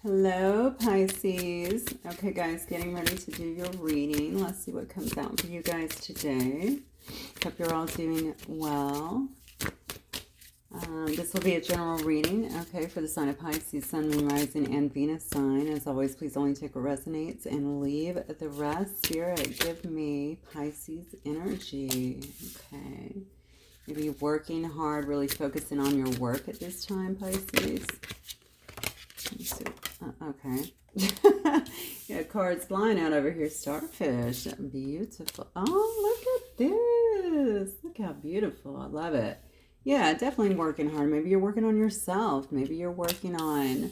Hello, Pisces. Okay, guys, getting ready to do your reading. Let's see what comes out for you guys today. Hope you're all doing well. This will be a general reading, okay, for the sign of Pisces, Sun, Moon, Rising, and Venus sign. As always, please only take what resonates and leave the rest. Spirit, give me Pisces energy. Okay. Maybe working hard, really focusing on your work at this time, Pisces. Let's see. Okay. Yeah, cards flying out over here. Starfish. Beautiful. Oh, look at this. Look how beautiful. I love it. Yeah, definitely working hard. Maybe you're working on yourself. Maybe you're working on...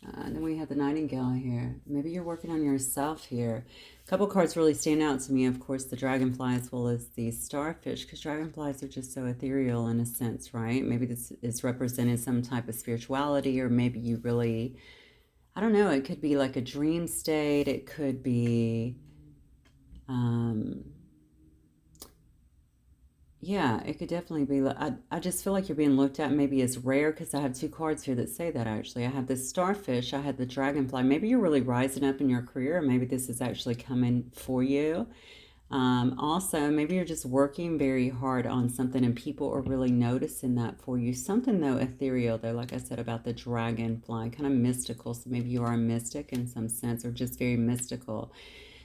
then we have the Nightingale here. Maybe you're working on yourself here. A couple cards really stand out to me. Of course, the Dragonfly as well as the Starfish, because dragonflies are just so ethereal in a sense, right? Maybe this is representing some type of spirituality, or maybe you really... I don't know, it could be like a dream state. It could be, yeah, it could definitely be. I just feel like you're being looked at maybe as rare, because I have two cards here that say that actually. I have the Starfish, I had the Dragonfly. Maybe you're really rising up in your career, or maybe this is actually coming for you. Also, maybe you're just working very hard on something and people are really noticing that for you. Something, though, ethereal, though, like I said, about the dragonfly, kind of mystical. So maybe you are a mystic in some sense, or just very mystical.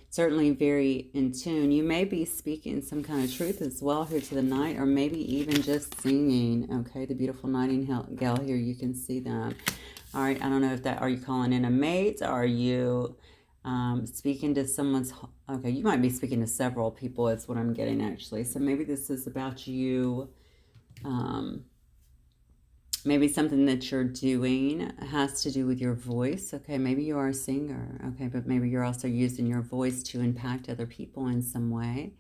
Certainly very in tune. You may be speaking some kind of truth as well here to the night, or maybe even just singing. Okay, the beautiful Nightingale here, you can see them. All right, I don't know if that, are you calling in a mate? Are you... speaking to someone's... Okay, you might be speaking to several people, is what I'm getting actually. So maybe this is about you. Maybe something that you're doing has to do with your voice. Okay, maybe you are a singer. Okay, but maybe you're also using your voice to impact other people in some way.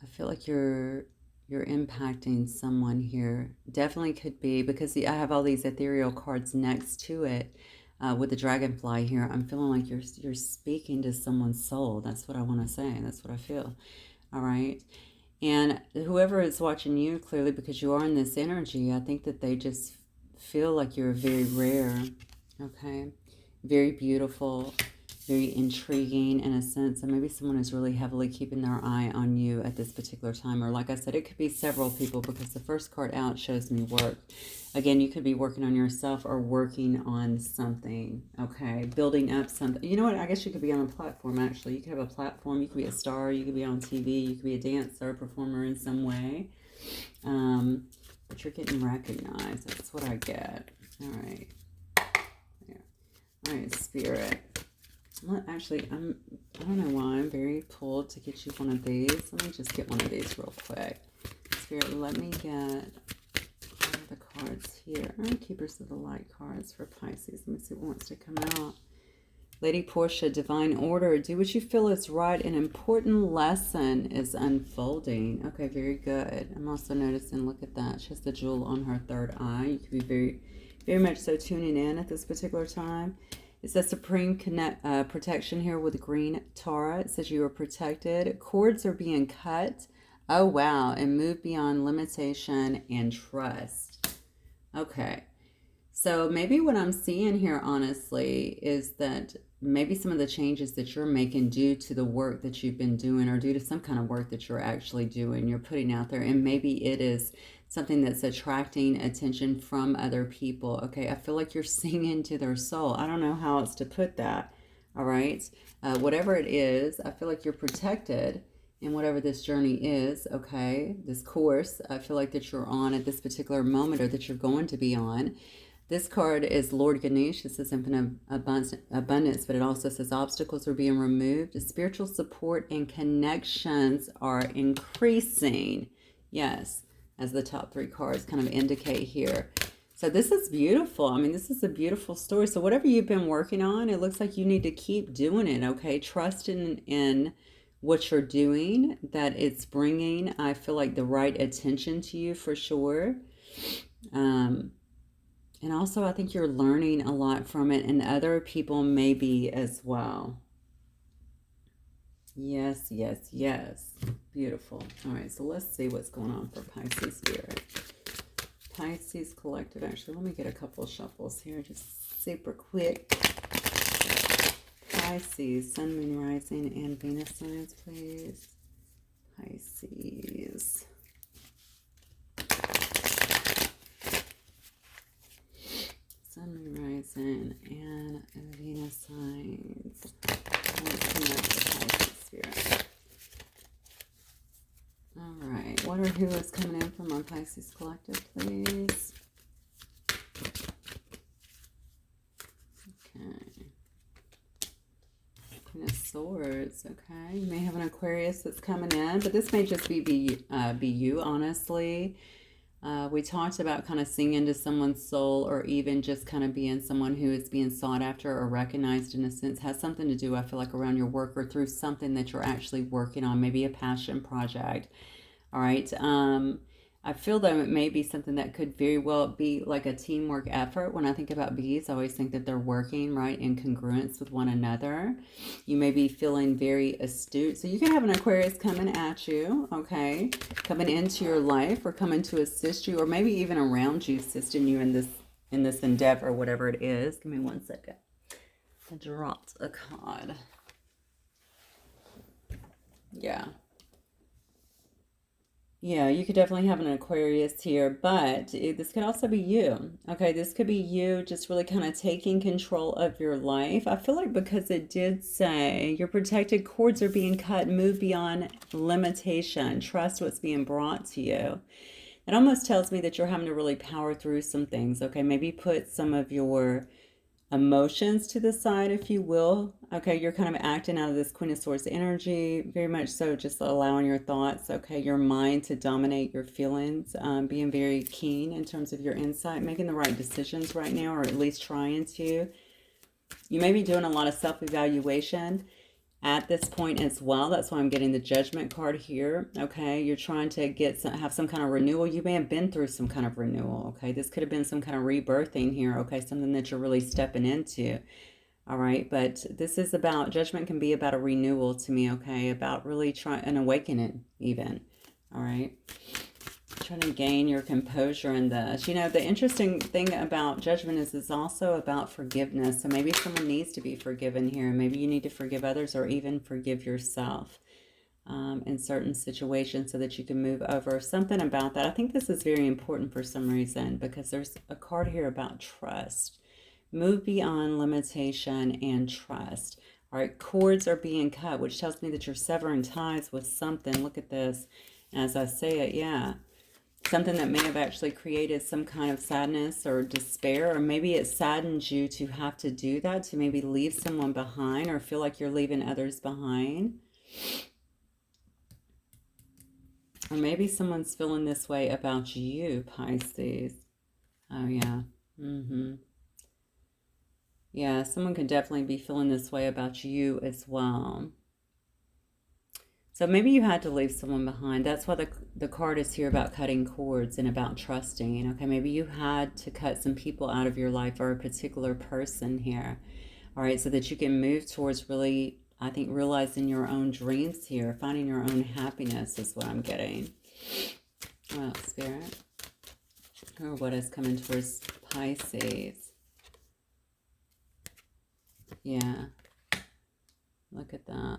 I feel like you're impacting someone here. Definitely could be, because I have all these ethereal cards next to it. With the dragonfly here, I'm feeling like you're speaking to someone's soul. That's what I want to say. That's what I feel. All right. And whoever is watching you, clearly, because you are in this energy, I think that they just feel like you're very rare. Okay. Very beautiful, very intriguing in a sense. And maybe someone is really heavily keeping their eye on you at this particular time. Or like I said, it could be several people, because the first card out shows me work. Again, you could be working on yourself or working on something, okay? Building up something. You know what? I guess you could be on a platform, actually. You could have a platform. You could be a star. You could be on TV. You could be a dancer, a performer in some way. But you're getting recognized. That's what I get. All right. Yeah. All right, Spirit. Well, actually, I don't know why I'm very pulled to get you one of these. Let me just get one of these real quick. Spirit, let me get... the cards here. Keepers of the Light cards for Pisces. Let me see what wants to come out. Lady Portia, Divine Order. Do what you feel is right. An important lesson is unfolding. Okay, very good. I'm also noticing, look at that. She has the jewel on her third eye. You could be very much so tuning in at this particular time. It says Supreme protection here with green Tara. It says you are protected. Cords are being cut. Oh, wow. And move beyond limitation and trust. Okay. So maybe what I'm seeing here, honestly, is that maybe some of the changes that you're making due to the work that you've been doing, or due to some kind of work that you're actually doing, you're putting out there, and maybe it is something that's attracting attention from other people. Okay, I feel like you're singing to their soul. I don't know how else to put that. All right. Whatever it is, I feel like you're protected in whatever this journey is, okay? This course, I feel like that you're on at this particular moment, or that you're going to be on. This card is Lord Ganesh. It says infinite abundance, but it also says obstacles are being removed. Spiritual support and connections are increasing. Yes, as the top three cards kind of indicate here. So this is beautiful. I mean, this is a beautiful story. So whatever you've been working on, it looks like you need to keep doing it, okay? Trust in what you're doing, that it's bringing, I feel like, the right attention to you for sure. And also, I think you're learning a lot from it, and other people maybe as well. Yes, yes, yes. Beautiful. All right, so let's see what's going on for Pisces Spirit. Pisces Collective. Actually, let me get a couple of shuffles here, just super quick. Pisces, Sun, Moon, Rising, and Venus signs, please. Pisces. Sun, Moon, Rising, and Venus signs. Let's connect the Pisces spirit. All right. What or who is coming in from our Pisces collective, please? Okay. Queen of Swords. Okay. You may have an Aquarius that's coming in, but this may just be you, honestly. We talked about kind of seeing into someone's soul, or even just kind of being someone who is being sought after or recognized in a sense. Has something to do, I feel like, around your work or through something that you're actually working on, maybe a passion project. All right. I feel that it may be something that could very well be like a teamwork effort. When I think about bees, I always think that they're working, right, in congruence with one another. You may be feeling very astute. So you could have an Aquarius coming at you, okay, coming into your life, or coming to assist you, or maybe even around you, assisting you in this endeavor, whatever it is. Give me 1 second. I dropped a card. Yeah. Yeah, you could definitely have an Aquarius here, but this could also be you. Okay, this could be you just really kind of taking control of your life. I feel like because it did say your protected cords are being cut, move beyond limitation, trust what's being brought to you. It almost tells me that you're having to really power through some things. Okay, maybe put some of your emotions to the side, if you will. Okay, you're kind of acting out of this Queen of Swords energy, very much so just allowing your thoughts, okay, your mind to dominate your feelings, being very keen in terms of your insight, making the right decisions right now, or at least trying to. You may be doing a lot of self-evaluation at this point as well. That's why I'm getting the Judgment card here. Okay, you're trying to have some kind of renewal. You may have been through some kind of renewal. Okay, this could have been some kind of rebirthing here. Okay, something that you're really stepping into. All right, but this is about, Judgment can be about a renewal to me. Okay, about really trying an awakening even. All right, trying to gain your composure in this. You know, the interesting thing about Judgment is it's also about forgiveness. So maybe someone needs to be forgiven here. Maybe you need to forgive others, or even forgive yourself in certain situations, so that you can move over. Something about that. I think this is very important for some reason, because there's a card here about trust. Move beyond limitation and trust. All right, cords are being cut, which tells me that you're severing ties with something. Look at this. As I say it, yeah. Something that may have actually created some kind of sadness or despair, or maybe it saddens you to have to do that, to maybe leave someone behind, or feel like you're leaving others behind. Or maybe someone's feeling this way about you, Pisces. Oh, yeah. Yeah, someone could definitely be feeling this way about you as well. So maybe you had to leave someone behind. That's why the card is here about cutting cords and about trusting. Okay, maybe you had to cut some people out of your life, or a particular person here. All right, so that you can move towards really, I think, realizing your own dreams here. Finding your own happiness is what I'm getting. Well, Spirit. Or what is coming towards Pisces. Yeah. Look at that.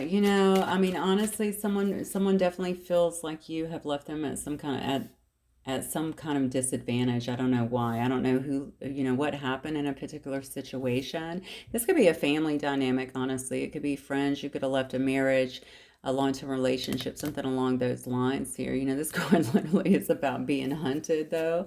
You know, I mean, honestly, someone definitely feels like you have left them at some kind of disadvantage. I don't know why. I don't know who, what happened in a particular situation. This could be a family dynamic, honestly. It could be friends. You could have left a marriage, a long-term relationship, something along those lines here. You know, this card literally is about being hunted, though.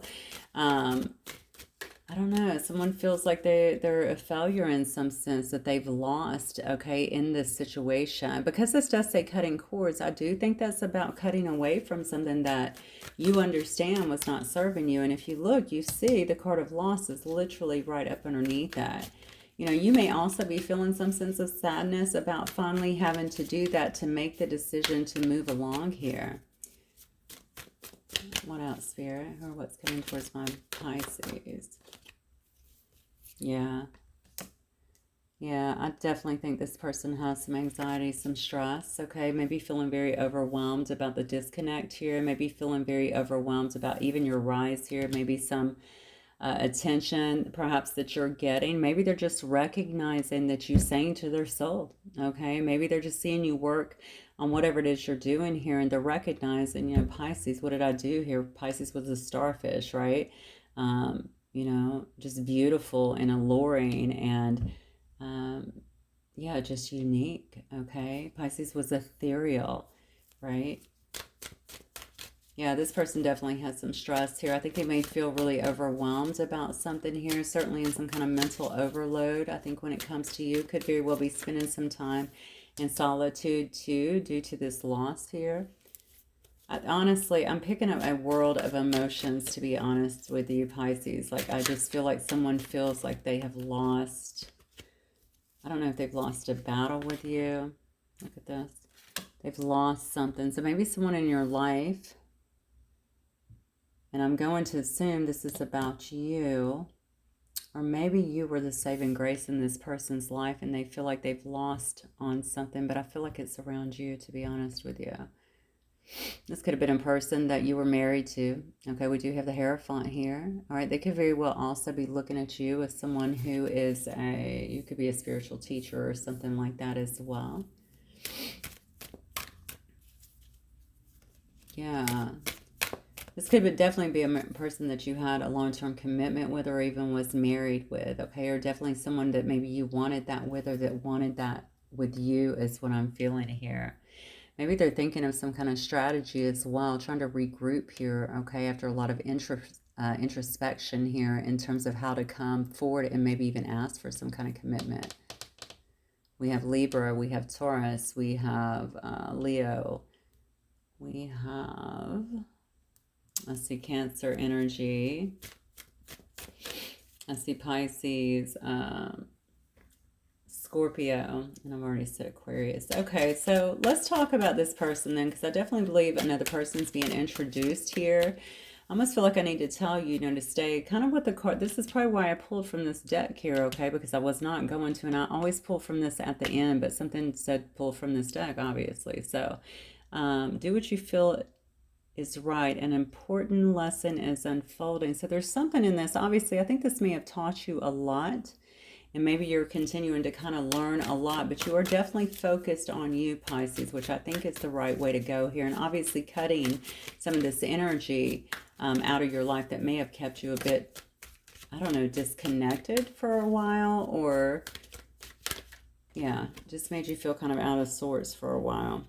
I don't know. Someone feels like they're a failure in some sense, that they've lost, okay, in this situation. Because this does say cutting cords, I do think that's about cutting away from something that you understand was not serving you. And if you look, you see the card of loss is literally right up underneath that. You know, you may also be feeling some sense of sadness about finally having to do that, to make the decision to move along here. What else, Spirit? Or what's coming towards my Pisces? Yeah. Yeah, I definitely think this person has some anxiety, some stress, okay? Maybe feeling very overwhelmed about the disconnect here. Maybe feeling very overwhelmed about even your rise here. Maybe some attention perhaps that you're getting. Maybe they're just recognizing that you saying to their soul, okay? Maybe they're just seeing you work on whatever it is you're doing here, and they're recognizing, you know, Pisces, what did I do here? Pisces was a starfish, right? You know, just beautiful and alluring and yeah, just unique, okay? Pisces was ethereal, right? Yeah, this person definitely has some stress here. I think they may feel really overwhelmed about something here, certainly in some kind of mental overload. I think when it comes to you, could very well be spending some time in solitude too, due to this loss here. Honestly, I'm picking up a world of emotions, to be honest with you, Pisces. Like, I just feel like someone feels like they have lost, I don't know if they've lost a battle with you. Look at this. They've lost something. So maybe someone in your life, and I'm going to assume this is about you, or maybe you were the saving grace in this person's life and they feel like they've lost on something, but I feel like it's around you, to be honest with you. This could have been a person that you were married to. Okay, we do have the Hierophant here. All right, they could very well also be looking at you as someone who is you could be a spiritual teacher or something like that as well. Yeah. This could definitely be a person that you had a long-term commitment with or even was married with, okay? Or definitely someone that maybe you wanted that with or that wanted that with you is what I'm feeling here. Maybe they're thinking of some kind of strategy as well, trying to regroup here, okay, after a lot of introspection here in terms of how to come forward and maybe even ask for some kind of commitment. We have Libra, we have Taurus, we have Leo, we have... I see Cancer energy. I see Pisces, Scorpio, and I've already said Aquarius. Okay, so let's talk about this person then, because I definitely believe another person's being introduced here. I almost feel like I need to tell you, you know, to stay kind of with the card. This is probably why I pulled from this deck here, okay, because I was not going to, and I always pull from this at the end, but something said pull from this deck, obviously. So do what you feel is right. An important lesson is unfolding. So there's something in this. Obviously, I think this may have taught you a lot, and maybe you're continuing to kind of learn a lot, but you are definitely focused on you, Pisces, which I think is the right way to go here. And obviously cutting some of this energy out of your life that may have kept you a bit, I don't know, disconnected for a while, or yeah, just made you feel kind of out of sorts for a while.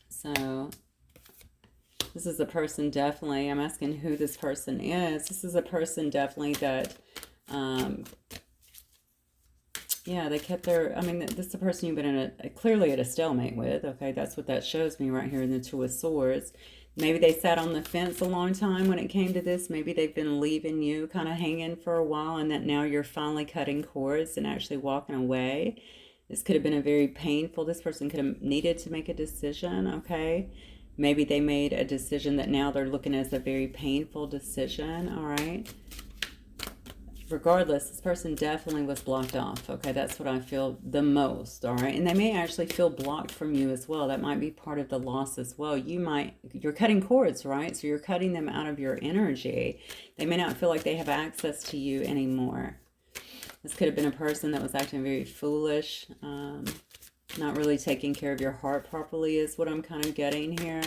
So this is a person definitely, I'm asking who this person is. This is a person definitely that, yeah, they kept their, I mean, this is a person you've been in clearly at a stalemate with, okay? That's what that shows me right here in the Two of Swords. Maybe they sat on the fence a long time when it came to this. Maybe they've been leaving you kind of hanging for a while, and that now you're finally cutting cords and actually walking away. This could have been a very painful, this person could have needed to make a decision, okay? Maybe they made a decision that now they're looking as a very painful decision, all right? Regardless, this person definitely was blocked off, okay? That's what I feel the most, all right? And they may actually feel blocked from you as well. That might be part of the loss as well. You're cutting cords, right? So you're cutting them out of your energy. They may not feel like they have access to you anymore. This could have been a person that was acting very foolish, not really taking care of your heart properly is what I'm kind of getting here.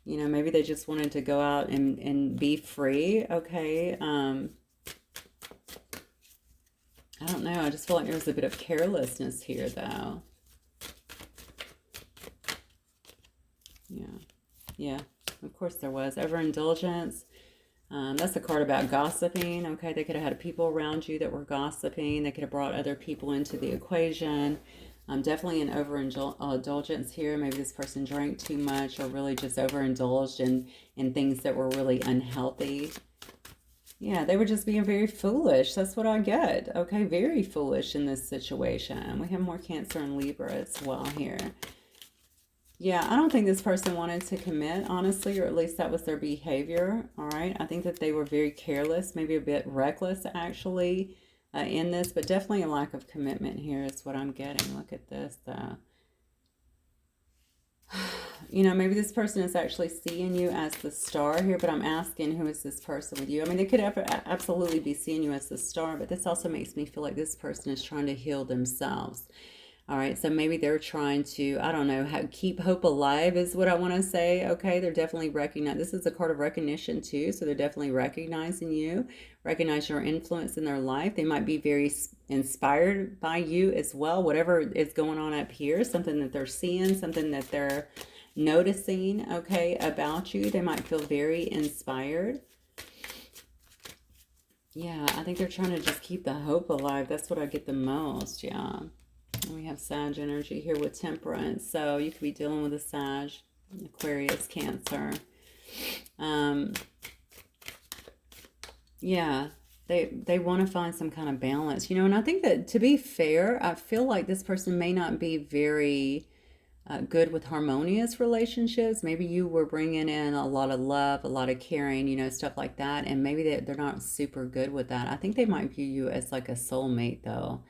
You know, maybe they just wanted to go out and be free, okay? I don't know. I just feel like there was a bit of carelessness here, though. Yeah, of course there was. Overindulgence. That's a card about gossiping, okay? They could have had people around you that were gossiping. They could have brought other people into the equation. Definitely an overindulgence here. Maybe this person drank too much or really just overindulged in things that were really unhealthy. Yeah, they were just being very foolish. That's what I get. Okay, very foolish in this situation. We have more Cancer and Libra as well here. Yeah, I don't think this person wanted to commit, honestly, or at least that was their behavior, all right? I think that they were very careless, maybe a bit reckless, actually, in this, but definitely a lack of commitment here is what I'm getting. Look at this. You know, maybe this person is actually seeing you as the star here, but I'm asking, who is this person with you? I mean, they could absolutely be seeing you as the star, but this also makes me feel like this person is trying to heal themselves. All right, so maybe they're trying to, I don't know, keep hope alive is what I want to say. Okay, they're definitely recognizing. This is a card of recognition too, so they're definitely recognizing you, recognize your influence in their life. They might be very inspired by you as well. Whatever is going on up here, something that they're seeing, something that they're noticing, okay, about you. They might feel very inspired. Yeah, I think they're trying to just keep the hope alive. That's what I get the most, yeah. We have Sag energy here with Temperance. So you could be dealing with a Sag, Aquarius, Cancer. Yeah, they want to find some kind of balance, you know, and I think that, to be fair, I feel like this person may not be very good with harmonious relationships. Maybe you were bringing in a lot of love, a lot of caring, you know, stuff like that, and maybe they're not super good with that. I think they might view you as like a soulmate, though.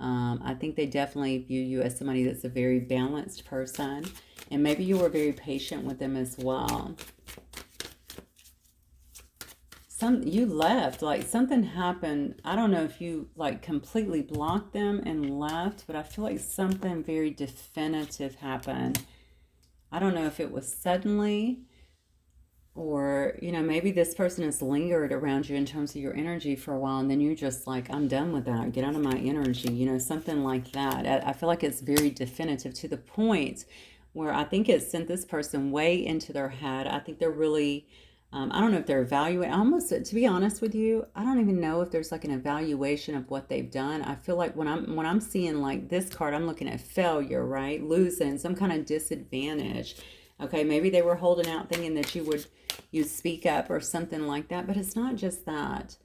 I think they definitely view you as somebody that's a very balanced person, and maybe you were very patient with them as well. You left, like something happened. I don't know if you like completely blocked them and left, but I feel like something very definitive happened. I don't know if it was suddenly, or, you know, maybe this person has lingered around you in terms of your energy for a while, and then you're just like, I'm done with that. Get out of my energy, you know, something like that. I feel like it's very definitive, to the point where I think it sent this person way into their head. I think they're really, I don't know if they're evaluating, almost, to be honest with you, I don't even know if there's like an evaluation of what they've done. I feel like when I'm seeing like this card, I'm looking at failure, right? Losing, some kind of disadvantage. Okay, maybe they were holding out thinking that you'd speak up or something like that, but it's not just that.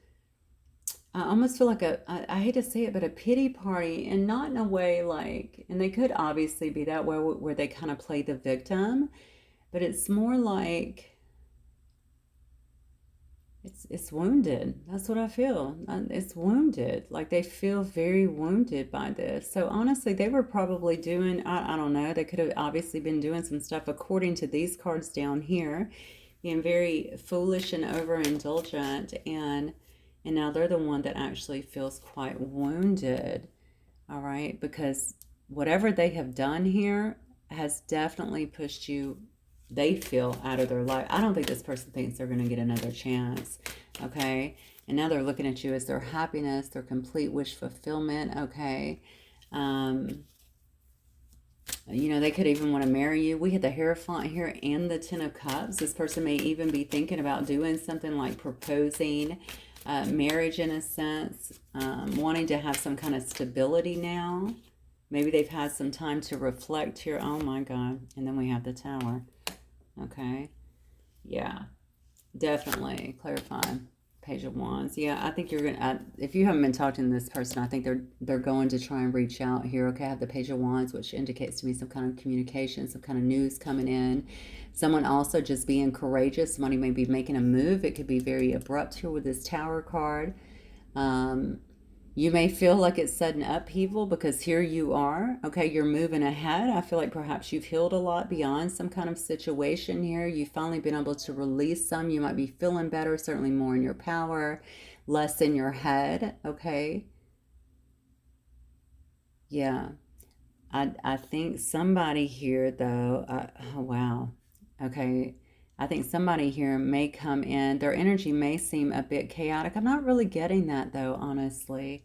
I almost feel like I hate to say it, but a pity party, and not in a way like, and they could obviously be that way where they kind of play the victim, but it's more like it's wounded. That's what I feel. It's wounded. Like they feel very wounded by this. So honestly, they were probably doing, I don't know, they could have obviously been doing some stuff according to these cards down here, being very foolish and overindulgent, and now they're the one that actually feels quite wounded. All right, because whatever they have done here has definitely pushed you, they feel, out of their life. I don't think this person thinks they're going to get another chance, okay? And now they're looking at you as their happiness, their complete wish fulfillment, okay? You know, they could even want to marry you. We had the Hierophant here and the Ten of Cups. This person may even be thinking about doing something like proposing marriage in a sense, wanting to have some kind of stability now. Maybe they've had some time to reflect here. Oh my God. And then we have the Tower. Okay. Yeah. Definitely. Clarify. Page of Wands. Yeah, I think you're going to, if you haven't been talking to this person, I think they're going to try and reach out here. Okay, I have the Page of Wands, which indicates to me some kind of communication, some kind of news coming in. Someone also just being courageous. Somebody may be making a move. It could be very abrupt here with this Tower card. You may feel like it's sudden upheaval because here you are, okay, you're moving ahead. I feel like perhaps you've healed a lot beyond some kind of situation here. You've finally been able to release some. You might be feeling better, certainly more in your power, less in your head, okay? Yeah. I think somebody here, though, oh, wow, okay, I think somebody here may come in. Their energy may seem a bit chaotic. I'm not really getting that, though, honestly.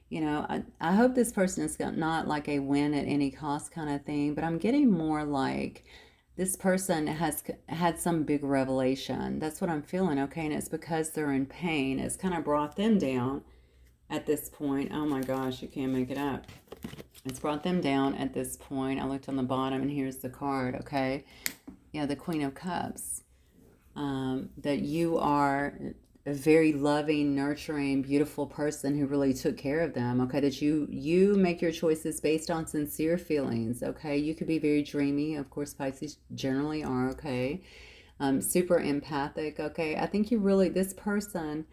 You know, I hope this person is not like a win at any cost kind of thing, but I'm getting more like this person has had some big revelation. That's what I'm feeling, okay? And it's because they're in pain. It's kind of brought them down at this point. Oh my gosh, you can't make it up. It's brought them down at this point. I looked on the bottom and here's the card, okay? Yeah, the Queen of Cups. That you are a very loving, nurturing, beautiful person who really took care of them, okay? That you make your choices based on sincere feelings, okay? You could be very dreamy. Of course, Pisces generally are, okay? Super empathic, okay? I think you really, this person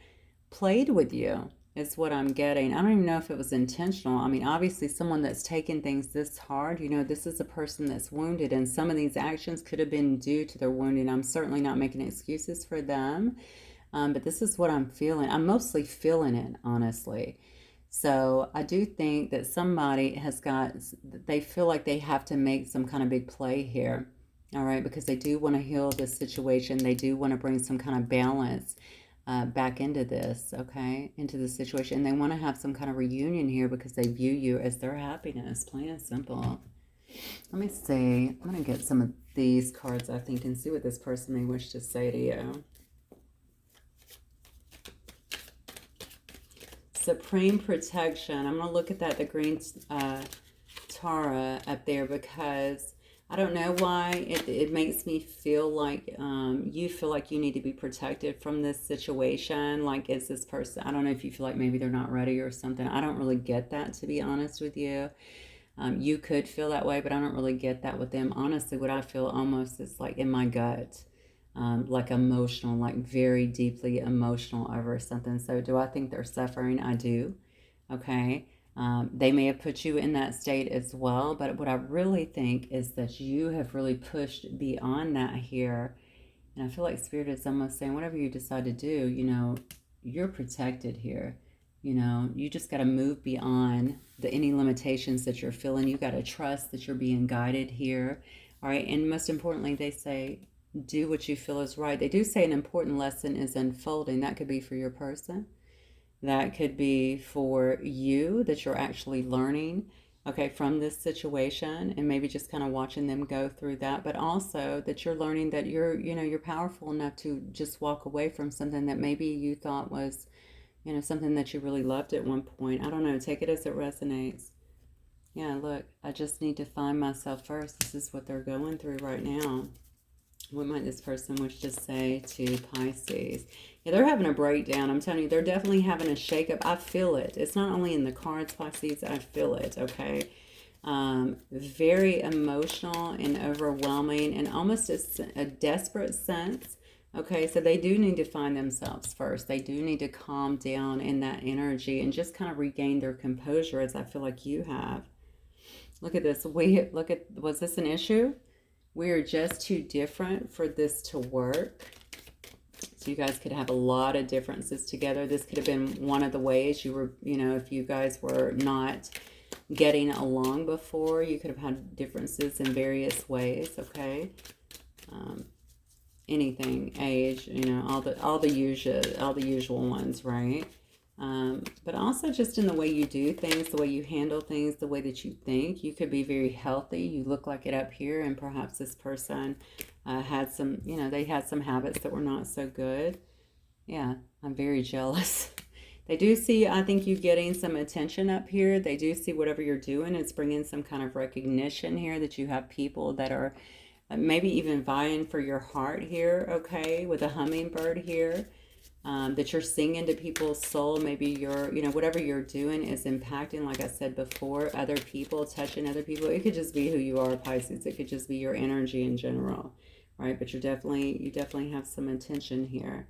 played with you, is what I'm getting. I don't even know if it was intentional. I mean, obviously, someone that's taken things this hard, this is a person that's wounded, and some of these actions could have been due to their wounding. I'm certainly not making excuses for them, but this is what I'm feeling. I'm mostly feeling it, honestly. So I do think that somebody they feel like they have to make some kind of big play here. All right, because they do want to heal this situation. They do want to bring some kind of balance back into this, okay, into the situation. And they want to have some kind of reunion here because they view you as their happiness, plain and simple. Let me see. I'm going to get some of these cards, I think, and see what this person may wish to say to you. Supreme protection. I'm going to look at that, the green Tara up there, because I don't know why it makes me feel like you feel like you need to be protected from this situation. Like, is this person, I don't know if you feel like maybe they're not ready or something. I don't really get that, to be honest with you. You could feel that way, but I don't really get that with them. Honestly, what I feel almost is like in my gut, like emotional, like very deeply emotional over something. So do I think they're suffering? I do. Okay. They may have put you in that state as well, but what I really think is that you have really pushed beyond that here. And I feel like Spirit is almost saying, whatever you decide to do, you're protected here. You just got to move beyond any limitations that you're feeling. You got to trust that you're being guided here. All right. And most importantly, they say, do what you feel is right. They do say an important lesson is unfolding. That could be for your person. That could be for you, that you're actually learning, okay, from this situation, and maybe just kind of watching them go through that, but also that you're learning that you're powerful enough to just walk away from something that maybe you thought was, something that you really loved at one point. I don't know, take it as it resonates. Yeah, look, I just need to find myself first. This is what they're going through right now. What might this person wish to say to Pisces? Yeah, they're having a breakdown. I'm telling you, they're definitely having a shakeup. I feel it. It's not only in the cards, Pisces. I feel it, okay? Very emotional and overwhelming and almost a desperate sense. Okay, so they do need to find themselves first. They do need to calm down in that energy and just kind of regain their composure, as I feel like you have. Look at this. Was this an issue? We are just too different for this to work. So you guys could have a lot of differences together. This could have been one of the ways you were, if you guys were not getting along before, you could have had differences in various ways, okay? Anything, age, all the usual ones, right? But also just in the way you do things, the way you handle things, the way that you think. You could be very healthy. You look like it up here, and perhaps this person had some, they had some habits that were not so good. Yeah, I'm very jealous. They do see, I think, you getting some attention up here. They do see whatever you're doing. It's bringing some kind of recognition here, that you have people that are maybe even vying for your heart here, okay, with a hummingbird here. That you're singing to people's soul. Maybe you're, whatever you're doing is impacting, like I said before, other people, touching other people. It could just be who you are, Pisces. It could just be your energy in general, right? But you definitely have some intention here.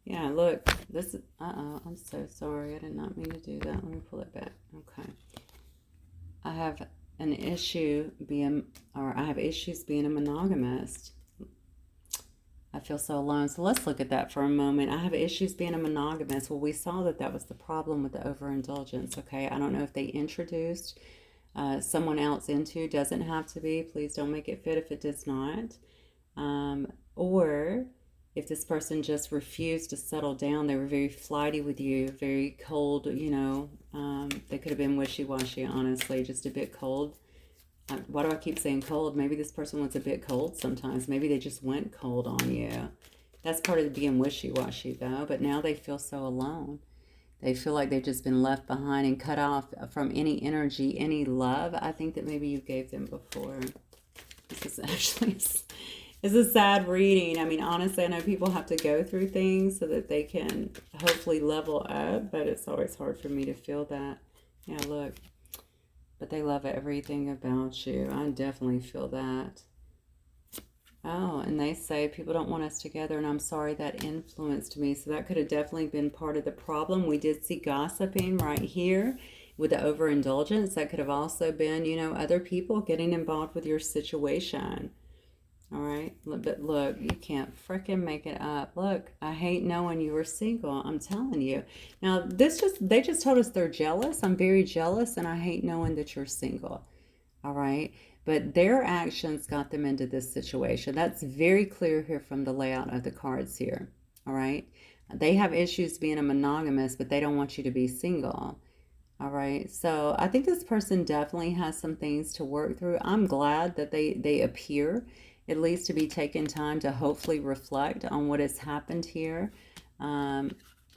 Yeah, look, this is, I'm so sorry. I did not mean to do that. Let me pull it back. Okay. I have issues being a monogamist. I feel so alone. So let's look at that for a moment. I have issues being a monogamist. Well, we saw that was the problem with the overindulgence, okay? I don't know if they introduced someone else into. Doesn't have to be. Please don't make it fit if it does not. Or if this person just refused to settle down. They were very flighty with you, very cold, they could have been wishy-washy, honestly, just a bit cold. Why do I keep saying cold? Maybe this person was a bit cold sometimes. Maybe they just went cold on you. That's part of being wishy-washy, though. But now they feel so alone. They feel like they've just been left behind and cut off from any energy, any love. I think that maybe you gave them before. This is actually... It's a sad reading. I mean, honestly, I know people have to go through things so that they can hopefully level up. But it's always hard for me to feel that. Yeah, look. But they love everything about you. I definitely feel that. Oh, and they say people don't want us together, and I'm sorry that influenced me. So that could have definitely been part of the problem. We did see gossiping right here with the overindulgence. That could have also been, other people getting involved with your situation. All right. But look, you can't fricking make it up. Look, I hate knowing you were single. I'm telling you. Now, they just told us they're jealous. I'm very jealous, and I hate knowing that you're single. All right. But their actions got them into this situation. That's very clear here from the layout of the cards here. All right. They have issues being a monogamous, but they don't want you to be single. All right. So I think this person definitely has some things to work through. I'm glad that they appear at least to be taking time to hopefully reflect on what has happened here. Um,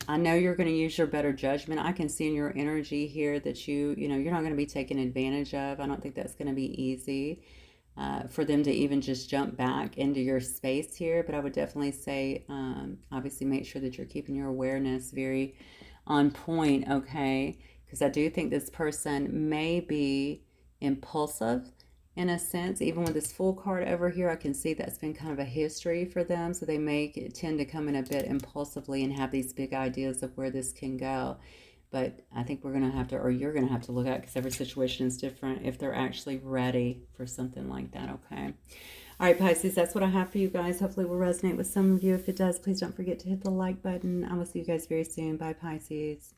I know you're going to use your better judgment. I can see in your energy here that you're not going to be taken advantage of. I don't think that's going to be easy for them to even just jump back into your space here. But I would definitely say, obviously, make sure that you're keeping your awareness very on point, okay? Because I do think this person may be impulsive in a sense. Even with this full card over here, I can see that's been kind of a history for them. So they may tend to come in a bit impulsively and have these big ideas of where this can go. But I think we're going to have to, or you're going to have to look at, because every situation is different, if they're actually ready for something like that, okay? All right, Pisces, that's what I have for you guys. Hopefully, it will resonate with some of you. If it does, please don't forget to hit the like button. I will see you guys very soon. Bye, Pisces.